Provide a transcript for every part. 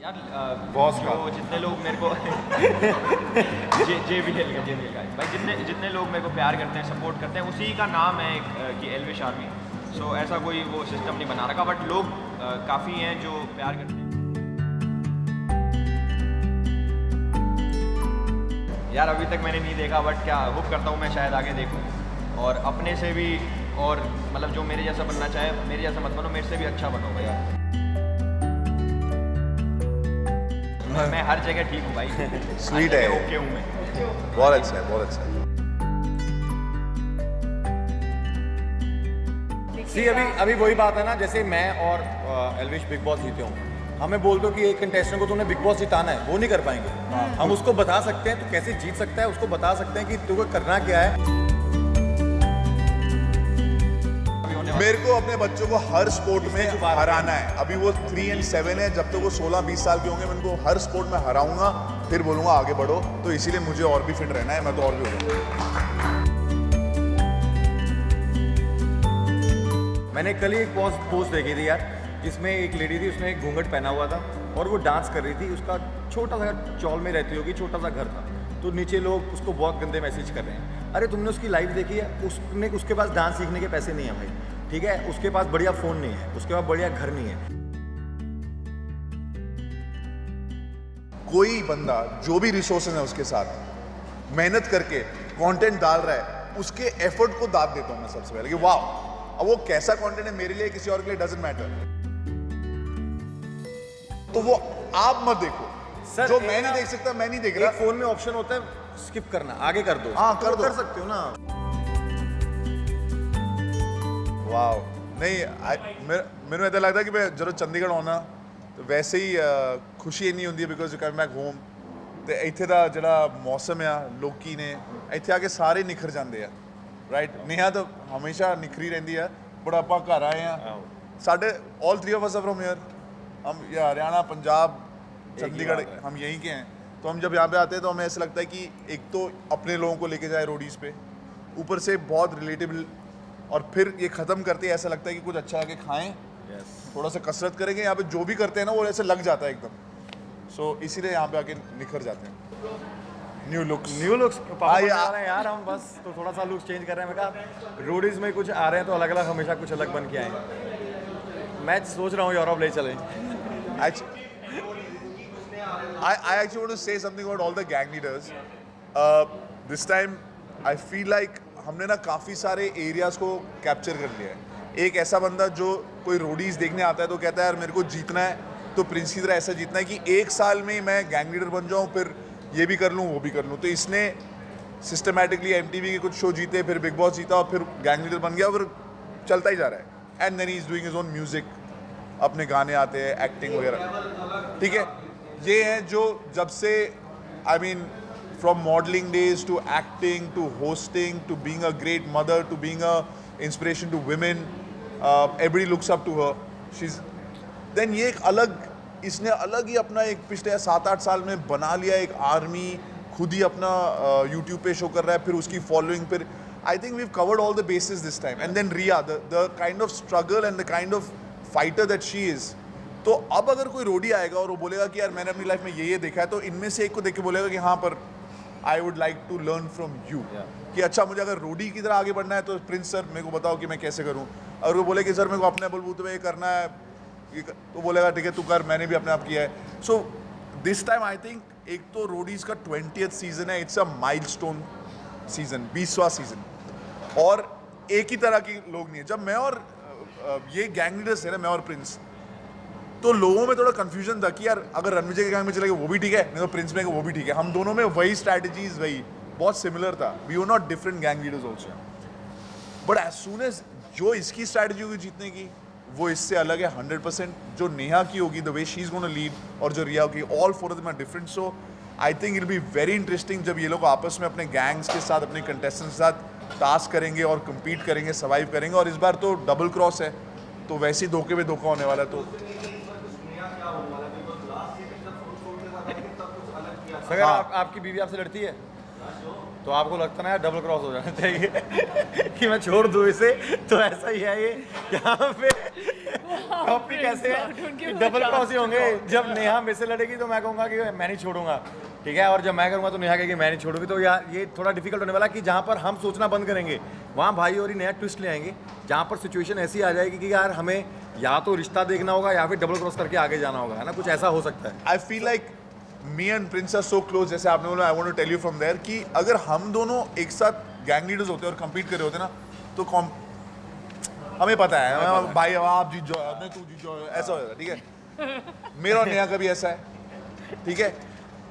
यार बॉस जो जितने लोग मेरे को JBL का भाई जितने लोग मेरे को प्यार करते हैं, सपोर्ट करते हैं, उसी का नाम है कि एल्विश आर्मी। सो ऐसा कोई वो सिस्टम नहीं बना रखा, बट लोग काफ़ी हैं जो प्यार करते हैं। यार अभी तक मैंने नहीं देखा, बट क्या होप करता हूँ मैं शायद आगे देखूँ और अपने से भी, और मतलब जो मेरे जैसा बनना चाहे मेरे जैसा मत बनो, मेरे से भी अच्छा बनो भैया। मैं हर जगह ठीक हूँ भाई। स्वीट है, ओके हूँ मैं। बहुत अच्छा है, बहुत अच्छा है। सी अभी वही बात है ना, जैसे मैं और एल्विश बिग बॉस जीते हों, हमें बोल दो कि एक कंटेस्टेंट को तूने बिग बॉस जिताना है, वो नहीं कर पाएंगे। हम उसको बता सकते हैं तो कैसे जीत सकता है, उसको बता सकते हैं कि तुझे करना क्या है। मेरे को अपने बच्चों को हर स्पोर्ट में हराना है। अभी वो 3 और 7 है, जब तक वो 16-20 साल के होंगे मैं उनको हर स्पोर्ट में हराऊंगा, फिर बोलूंगा आगे बढ़ो। तो इसीलिए मुझे और भी फिट रहना है, मैं तो और भी हो जाऊंगा। मैंने कल ही एक पोस्ट देखी थी यार, जिसमें एक लेडी थी, उसने एक घूंघट पहना हुआ था और वो डांस कर रही थी। उसका छोटा सा चौल में रहती होगी, छोटा सा घर था, तो नीचे लोग उसको बहुत गंदे मैसेज कर रहे हैं। अरे तुमने उसकी लाइफ देखी है? उसके पास डांस सीखने के पैसे नहीं है भाई, ठीक है? उसके पास बढ़िया फ़ोन नहीं है, उसके पास बढ़िया घर नहीं है। कोई बंदा जो भी रिसोर्सेज है उसके साथ मेहनत करके कंटेंट डाल रहा है, उसके एफर्ट को दाद देता हूँ मैं सबसे पहले कि वाह। अब वो कैसा कंटेंट है मेरे लिए, किसी और के लिए डजंट मैटर। तो वो आप मत देखो सर, जो मैं नहीं देख सकता, मैं नहीं देख रहा। एक फ़ोन में ऑप्शन होता है स्किप करना, आगे कर दो। हाँ, कर दो। कर सकते हो ना। वाह नहीं, मैंने ऐसा लगता है कि मैं जब चंडीगढ़ होना तो वैसे ही खुशी नहीं होती because you come back home. तो ਇੱਥੇ ਦਾ ਜਿਹੜਾ मौसम ਆ ਲੋਕੀ ਨੇ ਇੱਥੇ ਆ ਕੇ ਸਾਰੇ ਨਿਖਰ ਜਾਂਦੇ ਆ, ਰਾਈਟ। नेहा तो हमेशा निखरी रहती है, बट ਆਪਾਂ घर आए हैं साढ़े all 3 of us are from here। हम ये हरियाणा, पंजाब, चंडीगढ़, हम यहीं के हैं। तो हम जब यहाँ पे आते हैं तो हमें ऐसा लगता है कि एक तो अपने लोगों को लेके जाए रोडीज़ पे, ऊपर से बहुत रिलेटेबल, और फिर ये ख़त्म करते हैं ऐसा लगता है कि कुछ अच्छा आके खाएं, थोड़ा सा कसरत करेंगे। यहाँ पे जो भी करते हैं ना वो ऐसे लग जाता है एकदम। सो इसीलिए यहाँ पे आके निखर जाते हैं। न्यू लुक्स यार हम बस तो थोड़ा सा लुक्स चेंज कर रहे हैं। मैं कहा रोडीज में कुछ आ रहे हैं तो अलग अलग, हमेशा कुछ अलग बन के आए। मैं सोच रहा हूँ यूरोप ले चलें। I actually want to say something about all the gang leaders. This time I feel like हमने ना काफ़ी सारे एरियाज़ को कैप्चर कर लिया है। एक ऐसा बंदा जो कोई रोडीज़ देखने आता है तो कहता है यार मेरे को जीतना है, तो प्रिंस की तरह ऐसा जीतना है कि एक साल में मैं गैंग लीडर बन जाऊँ, फिर ये भी कर लूँ वो भी कर लूँ। तो इसने सिस्टमेटिकली MTV के कुछ शो जीते, फिर बिग बॉस जीता और फिर गैंग लीडर बन गया, फिर चलता ही जा रहा है। And then he is doing his own music, अपने गाने आते हैं, एक्टिंग वगैरह, ठीक है। ये हैं जो जब से I mean from modelling days to acting to hosting to being a great mother to being a inspiration to women, everybody looks up to her. She is then ये एक अलग, इसने अलग ही अपना एक पिछले 7-8 साल में बना लिया एक आर्मी, खुद ही अपना यूट्यूब पे शो कर रहा है, फिर उसकी फॉलोइंग, फिर I think we covered all the basis this time. And then Riya, the kind of struggle and the kind of fighter that she is. तो अब अगर कोई रोडी आएगा और वो बोलेगा कि यार मैंने अपनी लाइफ में ये देखा है, तो इनमें से एक को देख के बोलेगा कि हाँ पर I would like to learn from you, कि अच्छा मुझे अगर रोडी की तरह आगे बढ़ना है तो प्रिंस सर मेरे को बताओ कि मैं कैसे करूँ। अगर वो बोले कि सर मेरे को अपने बलबूते में ये करना है, तो बोलेगा ठीक है तू कर, मैंने भी अपने आप किया है। So this time I think एक तो रोडीज़ का 20th सीज़न है, इट्स अ माइलस्टोन सीज़न, 20वां सीज़न, और एक ही तरह के लोग नहीं है। जब मैं और ये गैंग लीडर्स है ना, मैं और प्रिंस, तो लोगों में थोड़ा कंफ्यूजन था कि यार अगर रणविजय के गैंग में चले गए वो भी ठीक है, नहीं तो प्रिंस में वो भी ठीक है। हम दोनों में वही स्ट्रैटेजीज, वही बहुत सिमिलर था। We were not different gang leaders also, but as soon as जो इसकी स्ट्रैटेजी होगी जीतने की, वो इससे अलग है 100%। जो नेहा की होगी, the way she is gonna lead, और जो रिया होगी, all 4 of them are different. So I think it be very interesting जब ये लोग आपस में अपने गैंग्स के साथ, अपने कंटेस्टेंट्स के साथ टास्क करेंगे और कम्पीट करेंगे, सर्वाइव करेंगे। और इस बार तो डबल क्रॉस है, तो वैसे ही धोखे में धोखा होने वाला है। तो अगर आपकी बीवी आपसे लड़ती है तो आपको लगता ना यार डबल क्रॉस हो जाना चाहिए कि मैं छोड़ दूँ इसे, तो ऐसा ही है ये यहाँ पे। टॉपिक कैसे है, डबल क्रॉस ही होंगे। जब नेहा मेरे से लड़ेगी तो मैं कहूँगा कि मैं नहीं छोड़ूंगा, ठीक है, और जब मैं करूँगा तो नेहा कहेगी मैं नहीं छोड़ूंगी। तो यार ये थोड़ा डिफिकल्ट होने वाला है कि जहाँ पर हम सोचना बंद करेंगे वहाँ भाई और ही नया ट्विस्ट ले आएंगे, जहाँ पर सिचुएशन ऐसी आ जाएगी कि यार हमें या तो रिश्ता देखना होगा या फिर डबल क्रॉस करके आगे जाना होगा, है ना, कुछ ऐसा हो सकता है। I feel like me and Prince are so close, जैसे आपने बोला, I want to tell you from there कि अगर हम दोनों एक साथ गैंग लीडर्स होते और कम्पीट कर रहे होते ना तो हमें पता है भाई आप जीत जाओ, नहीं तू जीत जाओ, ऐसा होगा, ठीक है। मेरा और नेहा का भी ऐसा है, ठीक है।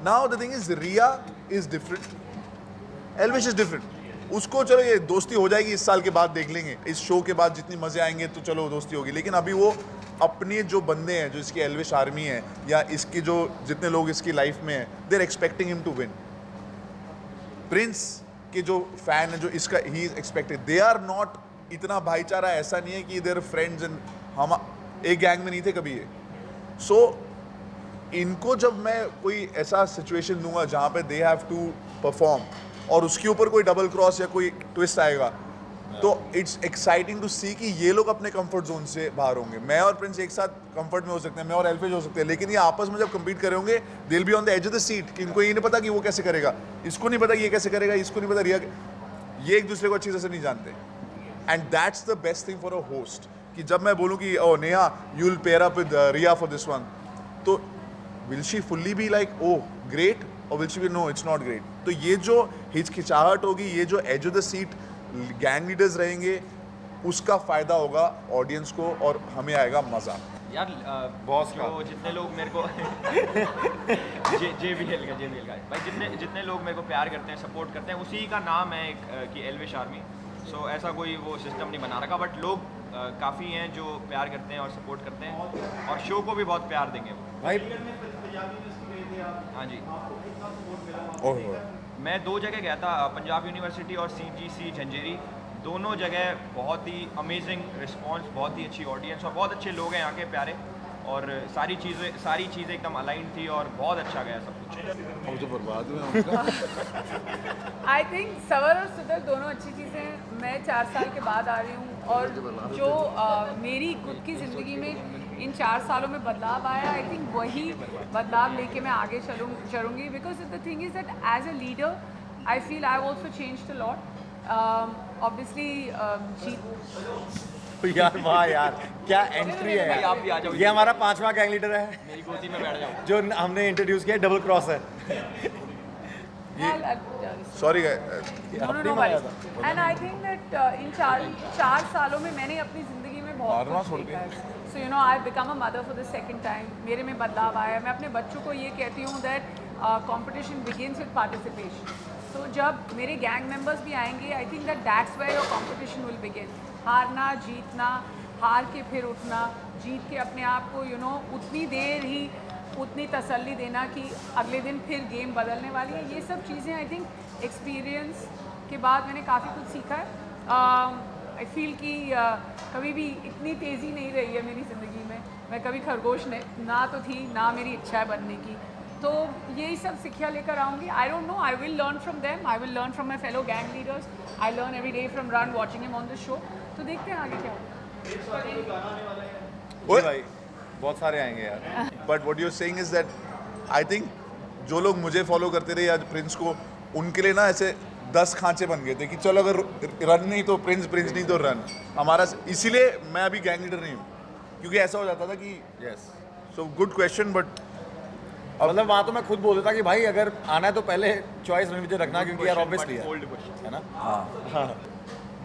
Now the thing is Riya is different, Elvish is different. उसको चलो ये दोस्ती हो जाएगी इस साल के बाद, देख लेंगे इस शो के बाद जितनी मजे आएंगे तो चलो दोस्ती होगी, लेकिन अभी वो अपने जो बंदे हैं, जो इसकी एल्विश आर्मी है या इसकी जो जितने लोग इसकी लाइफ में हैं, they are expecting him to win. Prince के जो फैन है, जो इसका he is expected, they are not इतना भाईचारा ऐसा नहीं है कि देयर फ्रेंड्स एंड हम एक गैंग में नहीं थे कभी ये। सो इनको जब मैं कोई ऐसा सिचुएशन दूंगा जहाँ पे दे हैव टू परफॉर्म और उसके ऊपर कोई डबल क्रॉस या कोई ट्विस्ट आएगा, तो इट्स एक्साइटिंग टू सी कि ये लोग अपने कंफर्ट जोन से बाहर होंगे। मैं और प्रिंस एक साथ कंफर्ट में हो सकते हैं, मैं और एल्फेज हो सकते हैं, लेकिन ये आपस में जब कम्पीट कर रहे होंगे they will be on the edge of the seat कि इनको ये नहीं पता कि वो कैसे करेगा, इसको नहीं पता कि ये कैसे करेगा, इसको नहीं पता रिया, ये एक दूसरे को अच्छी तरह से नहीं जानते। And that's the best thing for a host कि जब मैं बोलूँ कि oh Neha you will pair up with Riya for this one, तो will she fully be like oh great और will she be no it's not great. तो ये जो हिचकिचाहट होगी, ये जो edge of the seat gang leaders रहेंगे, उसका फ़ायदा होगा ऑडियंस को और हमें आएगा मज़ा। यार बॉस का जो जितने लोग मेरे को JBL का भाई, जितने लोग मेरे को प्यार करते हैं, सपोर्ट करते हैं, उसी का नाम है कि एल्विश आर्मी। सो ऐसा कोई वो सिस्टम नहीं बना रखा, बट लोग काफ़ी हैं जो प्यार करते हैं और सपोर्ट करते हैं और शो को भी बहुत प्यार देंगे वो भाई। हाँ जी, ओह मैं 2 जगह गया था, पंजाब यूनिवर्सिटी और CGC झंझेरी। दोनों जगह बहुत ही अमेजिंग रिस्पांस, बहुत ही अच्छी ऑडियंस और बहुत अच्छे लोग हैं यहाँ के प्यारे, और सारी चीज़ें एकदम अलाइन थी और बहुत अच्छा गया सब कुछ। हम तो बर्बाद हुए। आई थिंक सवर और सुधर दोनों अच्छी चीज़ें हैं। मैं 4 साल के बाद आ रही हूँ और जो मेरी खुद की ज़िंदगी में इन 4 सालों में बदलाव आया, आई थिंक वही बदलाव लेके मैं आगे चलूँगी। Because the thing is that as a leader I feel I also changed a lot. Obviously यार वाह यार क्या एंट्री है भाई, आप भी आ जाओ। ये हमारा 5वां गैंग लीडर है मेरी गोदी में बैठ जाओ। जो हमने इंट्रोड्यूस किया, डबल क्रॉस है। Sorry and I think that in 4 सालों में मैंने अपनी ज़िंदगी में बहुत मारना कुछ छोड़ सीखा है। So you know I become a mother for the second time. मेरे में बदलाव आया। मैं अपने बच्चों को ये कहती हूँ that competition begins with participation. तो जब मेरे गैंग मेंबर्स भी आएंगे, I think that's where your competition will begin. हारना, जीतना, हार के फिर उठना, जीत के अपने आप को यू नो उतनी देर ही उतनी तसल्ली देना कि अगले दिन फिर गेम बदलने वाली है। ये सब चीज़ें आई थिंक एक्सपीरियंस के बाद मैंने काफ़ी कुछ सीखा है। आई फील कि कभी भी इतनी तेज़ी नहीं रही है मेरी ज़िंदगी में। मैं कभी खरगोश ना तो थी, ना मेरी इच्छा है बनने की। तो यही सब शिक्षा लेकर आऊँगी। I don't know, I will learn from them, I will learn from my fellow gang leaders, I learn every day from run watching him on the show. तो देखते हैं आगे क्या होगा। जी भाई बहुत सारे आएंगे यार। But what you are saying is that I think जो लोग मुझे फॉलो करते रहे या प्रिंस को, उनके लिए ना ऐसे 10 खांचे बन गए थे कि चलो अगर रन नहीं तो प्रिंस, प्रिंस नहीं तो रन हमारा। इसीलिए मैं अभी गैंग लीडर नहीं हूँ, क्योंकि ऐसा हो जाता था कि yes so good question. But मतलब वहाँ तो मैं खुद बोल देता कि भाई अगर आना है तो पहले चॉइस रणविजय रखना, क्योंकि यार ऑब्वियसली है ना। हाँ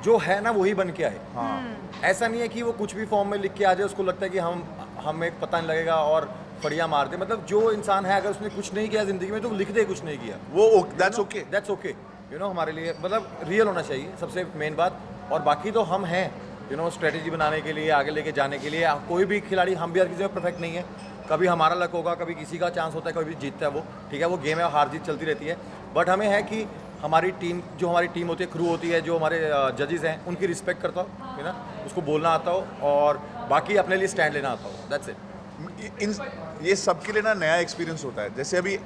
जो है ना वही बन के आए। ऐसा नहीं है कि वो कुछ भी फॉर्म में लिख के आ जाए, उसको लगता है कि हम एक पता नहीं लगेगा और फड़िया मार दे। मतलब जो इंसान है अगर उसने कुछ नहीं किया ज़िंदगी में तो लिख दे कुछ नहीं किया, वो that's okay, that's okay. You know हमारे लिए मतलब रियल होना चाहिए सबसे मेन बात। और बाकी तो हम हैं यू नो स्ट्रेटेजी बनाने के लिए, आगे लेके जाने के लिए। कोई भी खिलाड़ी, हम भी हर किसी में परफेक्ट नहीं है। कभी हमारा लक होगा, कभी किसी का चांस होता है, कभी जीतता है वो, ठीक है, वो गेम है, हार जीत चलती रहती है। बट हमें है कि हमारी टीम, जो हमारी टीम होती है, क्रू होती है, जो हमारे जजेस हैं, उनकी रिस्पेक्ट करता हो, है ना, उसको बोलना आता हो और बाकी अपने लिए स्टैंड लेना आता हो। That's it. ये सबके लिए ना नया एक्सपीरियंस होता है। जैसे अभी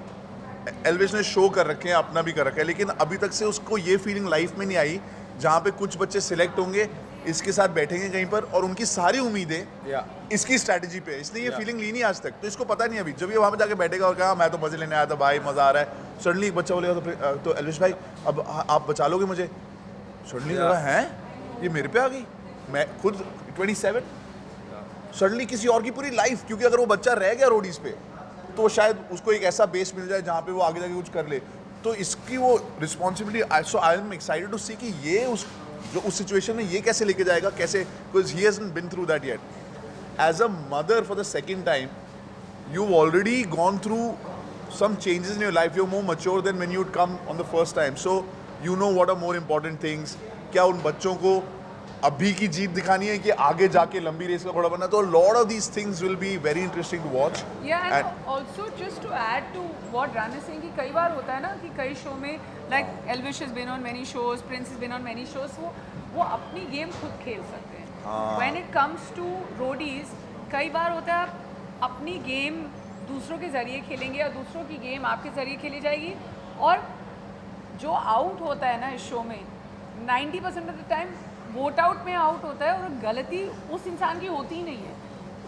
एल्विश ने शो कर रखे हैं, अपना भी कर रखा है, लेकिन अभी तक से उसको ये फीलिंग लाइफ में नहीं आई जहाँ पे कुछ बच्चे सिलेक्ट होंगे इसके साथ बैठेंगे कहीं पर और उनकी सारी उम्मीदें या इसकी स्ट्रैटेजी पे। इसने ये फीलिंग ली नहीं आज तक, तो इसको पता नहीं अभी। जब ये वहाँ पे जाके बैठेगा और कहा मैं तो मजे लेने आया था भाई, मजा आ रहा है, सडनली एक बच्चा बोलेगा तो एल्विश भाई अब आप बचा लोगे मुझे। सडनली लगा हैं ये मेरे पे आ गई, मैं खुद 27, सडनली किसी और की पूरी लाइफ। क्योंकि अगर वो बच्चा रह गया रोडीज पे तो शायद उसको एक ऐसा बेस मिल जाए जहाँ पे वो आगे जाके कुछ कर ले। तो इसकी वो responsibility, so I am excited to see कि ये उस सिचुएशन में ये कैसे लेके जाएगा, कैसे, because he hasn't been through that yet. As a mother for the second time you already gone through some changes in your life. You're more mature than when you'd come on the first time. So you know what are more important things. क्या उन बच्चों को अभी की जीत दिखानी है कि आगे जाके लंबी रेस का घोड़ा बनना? तो lot of these things will be very interesting to watch. Yeah, and also just to add to what Ran is saying कि कई बार होता है ना कि कई शो में like Elvish has been on many shows, Prince has been on many shows, वो अपनी गेम खुद खेल सकते हैं. When it comes to roadies, कई बार होता है आप अपनी गेम दूसरों के ज़रिए खेलेंगे या दूसरों की गेम आपके ज़रिए खेली जाएगी, और जो आउट होता है ना इस शो में 90% of the time vote out में आउट होता है, और गलती उस इंसान की होती ही नहीं है.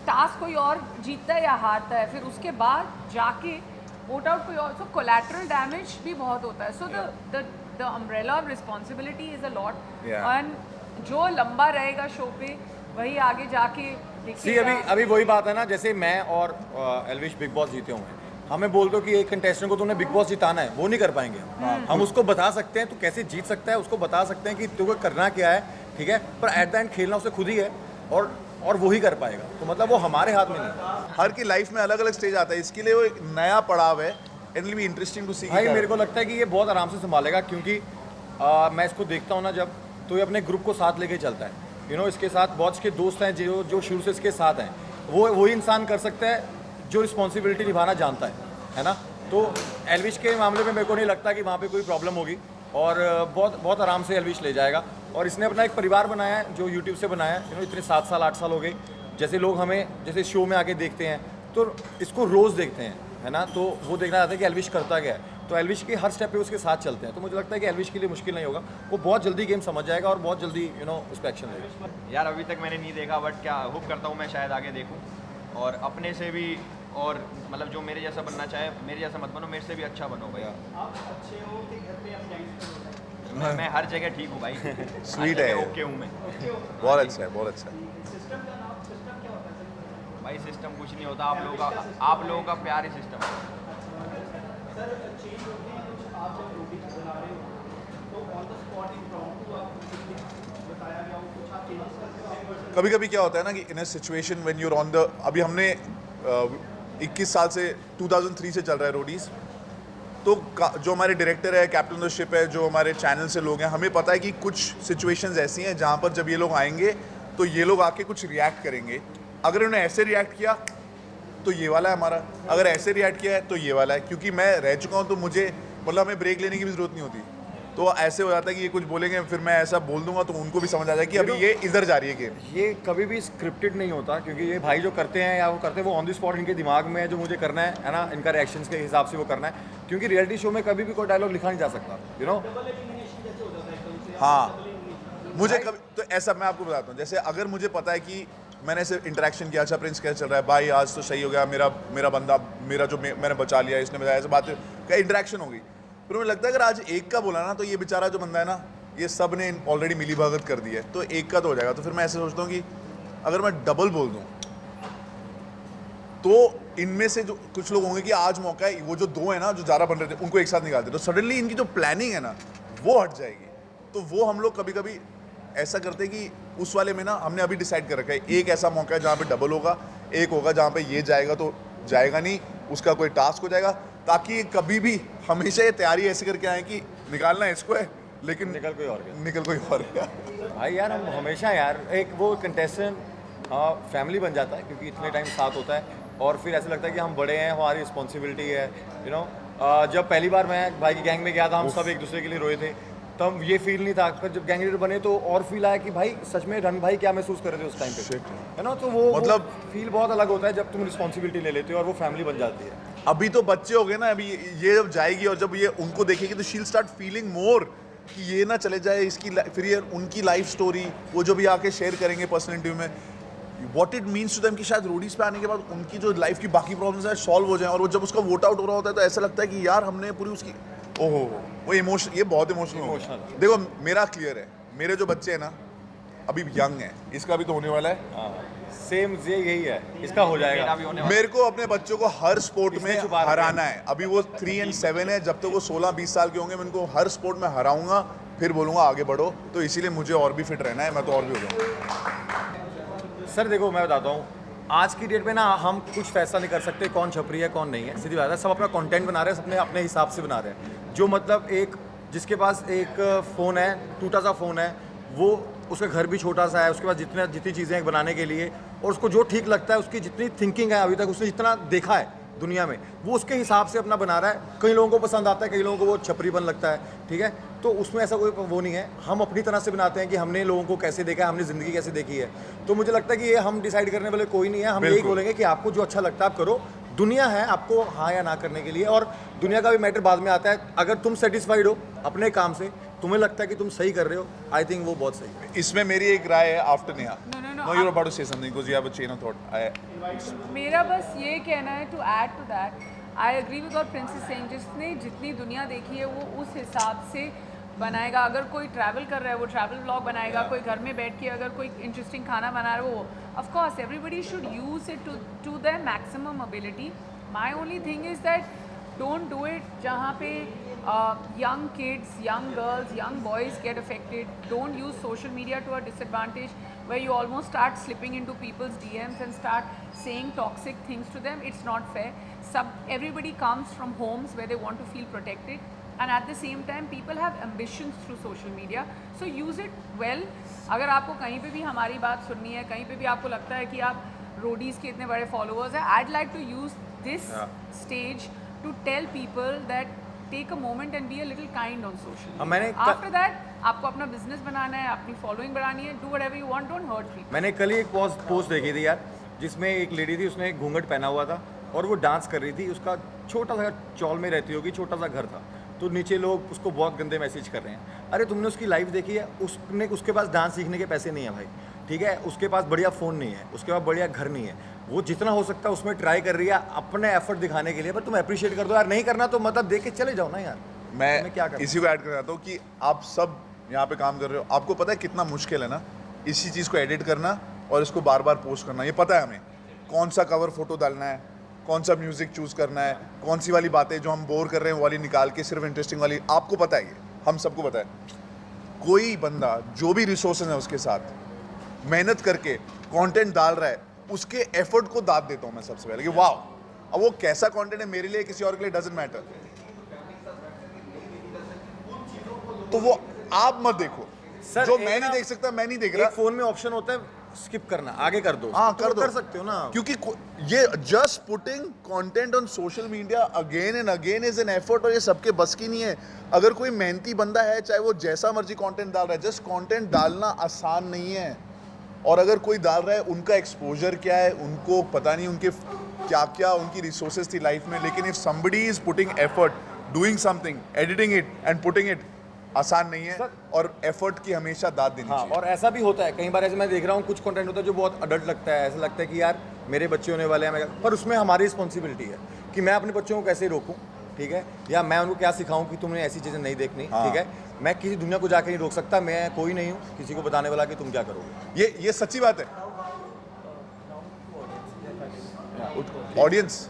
टास्क कोई और जीतता है या हारता है, फिर उसके बाद जाके वोट आउट कोई और. सो कोलैटरल डैमेज भी बहुत होता है. So the umbrella of responsibility is a lot. And जो लंबा रहेगा शो पे वही आगे जाके सी अभी वही बात है ना, जैसे मैं और एल्विश बिग बॉस जीते हुए हैं. हमें बोल दो कि एक कंटेस्टेंट को तुमने बिग बॉस जिताना है, वो नहीं कर पाएंगे. हम उसको बता सकते हैं तो कैसे जीत सकता है, उसको बता सकते हैं कि तुझे करना क्या है, ठीक है, पर एट द एंड खेलना उसे खुद ही है, और वो ही कर पाएगा. तो मतलब वो हमारे हाथ में नहीं. हर की लाइफ में अलग अलग स्टेज आता है, इसके लिए वो एक नया पड़ाव है. It will be interesting to see. भाई मेरे को लगता है कि ये बहुत आराम से संभालेगा, क्योंकि मैं इसको देखता हूँ ना, जब तो ये अपने ग्रुप को साथ लेके चलता है. इसके साथ बहुत के दोस्त हैं जो शुरू से इसके साथ हैं. वही इंसान कर सकता है जो रिस्पॉन्सिबिलिटी निभाना जानता है ना. तो एल्विश के मामले में मेरे को नहीं लगता कि वहाँ पे कोई प्रॉब्लम होगी, और बहुत बहुत आराम से एल्विश ले जाएगा. और इसने अपना एक परिवार बनाया है जो यूट्यूब से बनाया है. इतने 7 साल 8 साल हो गए. जैसे लोग हमें जैसे शो में आके देखते हैं तो इसको रोज़ देखते हैं, है ना. तो वो देखना चाहते हैं कि एल्विश करता क्या है. तो एल्विश के हर स्टेप पे उसके साथ चलते हैं. तो मुझे लगता है कि एल्विश के लिए मुश्किल नहीं होगा. वो बहुत जल्दी गेम समझ जाएगा और बहुत जल्दी उस पर एक्शन लेगा. यार अभी तक मैंने नहीं देखा, बट क्या होप करता हूँ मैं शायद आगे देखूँ, और अपने से भी, और मतलब जो मेरे जैसा बनना चाहे मेरे जैसा मत बनो, मेरे से भी अच्छा बनो भैया. आप अच्छे हो कि घर पे आप जाएंगे? मैं हर जगह ठीक हूँ भाई. Sweet है. ओके हूँ मैं. बहुत अच्छा है, बहुत अच्छा है. सिस्टम का नाम, सिस्टम क्या होता है भाई सिस्टम कुछ नहीं होता, आप लोगों का प्यार ही सिस्टम है. सर? चेंज होते हैं कुछ, आप जब रोटी बना रहे हो तो ऑन द स्पॉट इम्प्रॉम्प्टू आप कुछ बताया गया हो, कुछ आप चेंजेस करते हो? कभी कभी क्या होता है ना कि in a situation when you are on the, अभी हमने 21 साल से 2003 से चल रहा है रोडीज़. तो जो हमारे डायरेक्टर है, कैप्टन ऑफ द शिप है, जो हमारे चैनल से लोग हैं, हमें पता है कि कुछ सिचुएशंस ऐसी हैं जहाँ पर जब ये लोग आएंगे तो ये लोग आके कुछ रिएक्ट करेंगे. अगर उन्होंने ऐसे रिएक्ट किया तो ये वाला है हमारा, अगर ऐसे रिएक्ट किया है तो ये वाला है. क्योंकि मैं रह चुका हूँ तो मुझे मतलब हमें ब्रेक लेने की भी ज़रूरत नहीं होती. तो ऐसे हो जाता है कि ये कुछ बोलेंगे, फिर मैं ऐसा बोल दूंगा तो उनको भी समझ आ जाए कि अभी ये इधर जा रही है गेम. ये कभी भी स्क्रिप्टेड नहीं होता, क्योंकि ये भाई जो करते हैं या वो करते हैं वो ऑन द स्पॉट इनके दिमाग में है जो मुझे करना है ना. इनका रिएक्शंस के हिसाब से वो करना है, क्योंकि रियलिटी शो में कभी भी कोई डायलॉग लिखा नहीं जा सकता. हाँ, मुझे कभी तो ऐसा, मैं आपको बताता हूँ, जैसे अगर मुझे पता है कि मैंने ऐसे इंटरेक्शन किया, अच्छा प्रिंस कैसे चल रहा है भाई, आज तो सही हो गया, मेरा बंदा, मेरा जो मैंने बचा लिया, इसने बताया, ऐसे बात का इंटरेक्शन होगी. फिर मुझे लगता है अगर आज एक का बोला ना तो ये बेचारा जो बंदा है ना, ये सब ने ऑलरेडी मिली भगत कर दी है, तो एक का तो हो जाएगा. तो फिर मैं ऐसे सोचता हूँ कि अगर मैं डबल बोल दूँ तो इनमें से जो कुछ लोग होंगे कि आज मौका है, वो जो दो है ना जो ज़्यादा बन रहे थे उनको एक साथ निकालते, तो सडनली इनकी जो प्लानिंग है ना वो हट जाएगी. तो वो हम लोग कभी कभी ऐसा करते हैं कि उस वाले में ना हमने अभी डिसाइड कर रखा है, एक ऐसा मौका है जहाँ पे डबल होगा, एक होगा जहाँ पे ये जाएगा तो जाएगा नहीं, उसका कोई टास्क हो जाएगा, ताकि कभी भी हमेशा ये तैयारी ऐसे करके आए कि निकालना इसको है लेकिन निकल कोई और गया. निकल कोई और गया. भाई यार हम हमेशा यार एक वो कंटेस्टेंट फैमिली बन जाता है, क्योंकि इतने टाइम साथ होता है, और फिर ऐसा लगता है कि हम बड़े हैं, हमारी रिस्पॉन्सिबिलिटी है. जब पहली बार मैं भाई की गैंग में गया था, हम सब एक दूसरे के लिए रोए थे, तब ये फील नहीं था. पर जब गैंग लीडर बने तो और फील आया कि भाई सच में रन भाई क्या महसूस कर रहे थे उस टाइम पे, है ना. तो वो मतलब फील बहुत अलग होता है जब तुम रिस्पॉन्सिबिलिटी ले लेते हो और वो फैमिली बन जाती है. अभी तो बच्चे हो गए ना, अभी ये जब जाएगी और जब ये उनको देखेगी तो she will start feeling more कि ये ना चले जाए इसकी फिर ये उनकी लाइफ स्टोरी वो जो भी आके शेयर करेंगे पर्सनल इंटरव्यू में, what it means to them कि शायद रोडीज पे आने के बाद उनकी जो लाइफ की बाकी प्रॉब्लम्स हैं सॉल्व हो जाए, और वो जब उसका वोट आउट हो रहा होता है तो ऐसा लगता है कि यार हमने पूरी उसकी ओहो वो इमोशन, ये बहुत इमोशनल। देखो मेरा क्लियर है, मेरे जो बच्चे हैं ना अभी यंग है, इसका भी तो होने वाला है, सेम यही है, इसका हो मेरा जाएगा। भी होने वाला मेरे को अपने बच्चों को हर स्पोर्ट में इसने छुपा रखा है। हराना है। अभी वो 3 और 7 है, जब तक वो 16-20 साल के होंगे मैं उनको हर स्पोर्ट में हराऊंगा, फिर बोलूंगा आगे बढ़ो। तो इसीलिए मुझे और भी फिट रहना है, मैं तो और भी हो जाऊंगा। सर देखो मैं बताता हूँ, आज की डेट में ना हम कुछ फैसला नहीं कर सकते कौन छपरी है कौन नहीं है, सीधी बात है। सब अपना कंटेंट बना रहे हैं, सबने अपने हिसाब से बना रहे हैं। जो मतलब एक जिसके पास एक फ़ोन है, टूटा सा फ़ोन है, वो उसका घर भी छोटा सा है, उसके पास जितनी चीज़ें हैं बनाने के लिए, और उसको जो ठीक लगता है, उसकी जितनी थिंकिंग है अभी तक उसने जितना देखा है दुनिया में, वो उसके हिसाब से अपना बना रहा है। कई लोगों को पसंद आता है, कई लोगों को वो छपरीपन लगता है, ठीक है। तो उसमें ऐसा कोई वो नहीं है, हम अपनी तरह से बनाते हैं कि हमने लोगों को कैसे देखा है, हमने ज़िंदगी कैसे देखी है। तो मुझे लगता है कि ये हम डिसाइड करने वाले कोई नहीं है, हम यही बिल्कुल। बोलेंगे कि आपको जो अच्छा लगता है आप करो। दुनिया है आपको हाँ या ना करने के लिए, और दुनिया का भी मैटर बाद में आता है। अगर तुम सेटिस्फाइड हो अपने काम से, तुम्हें लगता है कि तुम सही कर रहे हो, आई थिंक वो बहुत सही है। इसमें मेरी एक राय है after Neha. No, you are about to say something because you have a chain of thought. मेरा बस ये कहना है to add to that, I agree with what Prince is saying. जिसने जितनी दुनिया देखी है वो उस हिसाब से बनाएगा। अगर कोई ट्रैवल कर रहा है वो ट्रैवल व्लॉग बनाएगा, कोई घर में बैठ के अगर कोई इंटरेस्टिंग खाना बना रहा है वो, of course everybody should use it to their maximum ability. My only thing is that don't do it जहाँ पे young kids, young girls, young boys get affected. Don't use social media to a disadvantage where you almost start slipping into people's DMs and start saying toxic things to them. It's not fair. Everybody comes from homes where they want to feel protected, and at the same time people have ambitions through social media, so use it well. अगर आपको कहीं पे भी हमारी बात सुननी है, कहीं पे भी आपको लगता है कि आप रोडीज़ के इतने बड़े फॉलोअर्स हैं, I'd like to use this stage to tell people that take a moment and be a little kind on social media. मैंने After that आपको अपना बिजनेस बनाना है, अपनी फॉलोइंग बढ़ानी है, do whatever you want, don't hurt people. मैंने कल ही एक पोस्ट देखी थी यार, जिसमें एक लेडी थी, उसने एक घूंघट पहना हुआ था और वो डांस कर रही थी। उसका छोटा सा चौल में रहती होगी, छोटा सा घर था, तो नीचे लोग उसको बहुत गंदे मैसेज कर रहे हैं। अरे तुमने उसकी लाइव देखी है? उसके पास डांस सीखने के पैसे नहीं है भाई, ठीक है। उसके पास बढ़िया फ़ोन नहीं है, उसके पास बढ़िया घर नहीं है। वो जितना हो सकता है उसमें ट्राई कर रही है अपने एफर्ट दिखाने के लिए, पर तुम अप्रिशिएट कर दो यार। नहीं करना तो मतलब देख के चले जाओ ना यार। मैं क्या करना? इसी को ऐड कर रहा हूँ कि आप सब यहाँ पे काम कर रहे हो, आपको पता है कितना मुश्किल है ना इसी चीज़ को एडिट करना और इसको बार बार पोस्ट करना। ये पता है हमें कौन सा कवर फोटो डालना है, कौन सा म्यूजिक चूज करना है, कौन सी वाली बातें जो हम बोर कर रहे हैं वो वाली निकाल के सिर्फ इंटरेस्टिंग वाली। आपको पता है, ये हम सबको पता है। कोई बंदा जो भी रिसोर्सेज है उसके साथ मेहनत करके कंटेंट डाल रहा है, उसके एफर्ट को दाद देता हूँ मैं सबसे पहले कि वाह। अब वो कैसा कंटेंट है मेरे लिए किसी और के लिए डजंट मैटर, तो वो आप मत देखो। सर, जो एक मैं ना- नहीं देख सकता मैं नहीं देख एक रहा। फोन में ऑप्शन होता है स्किप करना, आगे कर दो। हाँ तो कर दो, कर सकते हो ना। क्योंकि ये just putting content on social media again and again is an effort, और ये सबके बस की नहीं है। अगर कोई मेहनती बंदा है, चाहे वो जैसा मर्जी कंटेंट डाल रहा है, जस्ट कंटेंट डालना आसान नहीं है। और अगर कोई डाल रहा है, उनका एक्सपोजर क्या है, उनको पता नहीं उनके क्या क्या उनकी रिसोर्सेज थी लाइफ में। लेकिन if somebody is putting effort, doing something, editing it and putting it, आसान नहीं है। और एफर्ट की हमेशा दाद देनी हाँ, चाहिए। और ऐसा भी होता है कई बार, ऐसे मैं देख रहा हूँ कुछ कंटेंट होता है जो बहुत अडल्ट लगता है, ऐसा लगता है कि यार मेरे बच्चे होने वाले हैं, पर उसमें हमारी रिस्पॉन्सिबिलिटी है कि मैं अपने बच्चों को कैसे रोकूं, ठीक है, या मैं उनको क्या सिखाऊं कि तुमने ऐसी चीज़ें नहीं देखनी, ठीक है। मैं किसी दुनिया को जाके नहीं रोक सकता, मैं कोई नहीं हूँ किसी को बताने वाला कि तुम क्या करोगे। ये सच्ची बात है। ऑडियंस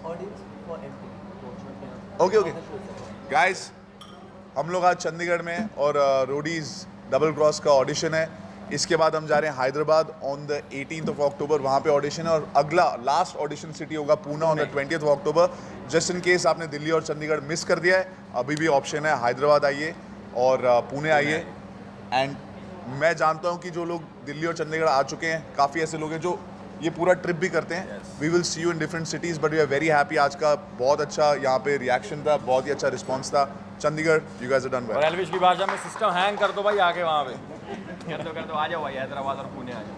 ओके ओके गाइस, हम लोग आज चंडीगढ़ में हैं और रोडीज डबल क्रॉस का ऑडिशन है। इसके बाद हम जा रहे हैं Hyderabad on the 18th of October, वहाँ पे ऑडिशन है। और अगला लास्ट ऑडिशन सिटी होगा Poona on the 20th of October. Just in case आपने दिल्ली और चंडीगढ़ मिस कर दिया है, अभी भी ऑप्शन है, हैदराबाद आइए और पुणे आइए। एंड मैं जानता हूँ कि जो लोग दिल्ली और चंडीगढ़ आ चुके हैं, काफ़ी ऐसे लोग हैं जो ये पूरा ट्रिप भी करते हैं। We will see you in different cities, but we are very happy. आज का बहुत अच्छा यहाँ पे रिएक्शन था, बहुत ही अच्छा रिस्पॉन्स था। Chandigarh, you guys have done well. और एलविश की भाषा में सिस्टम हैंग कर दो भाई, आके वहाँ पे कर दो आ जाओ भाई, हैदराबाद और पुणे आ जाओ।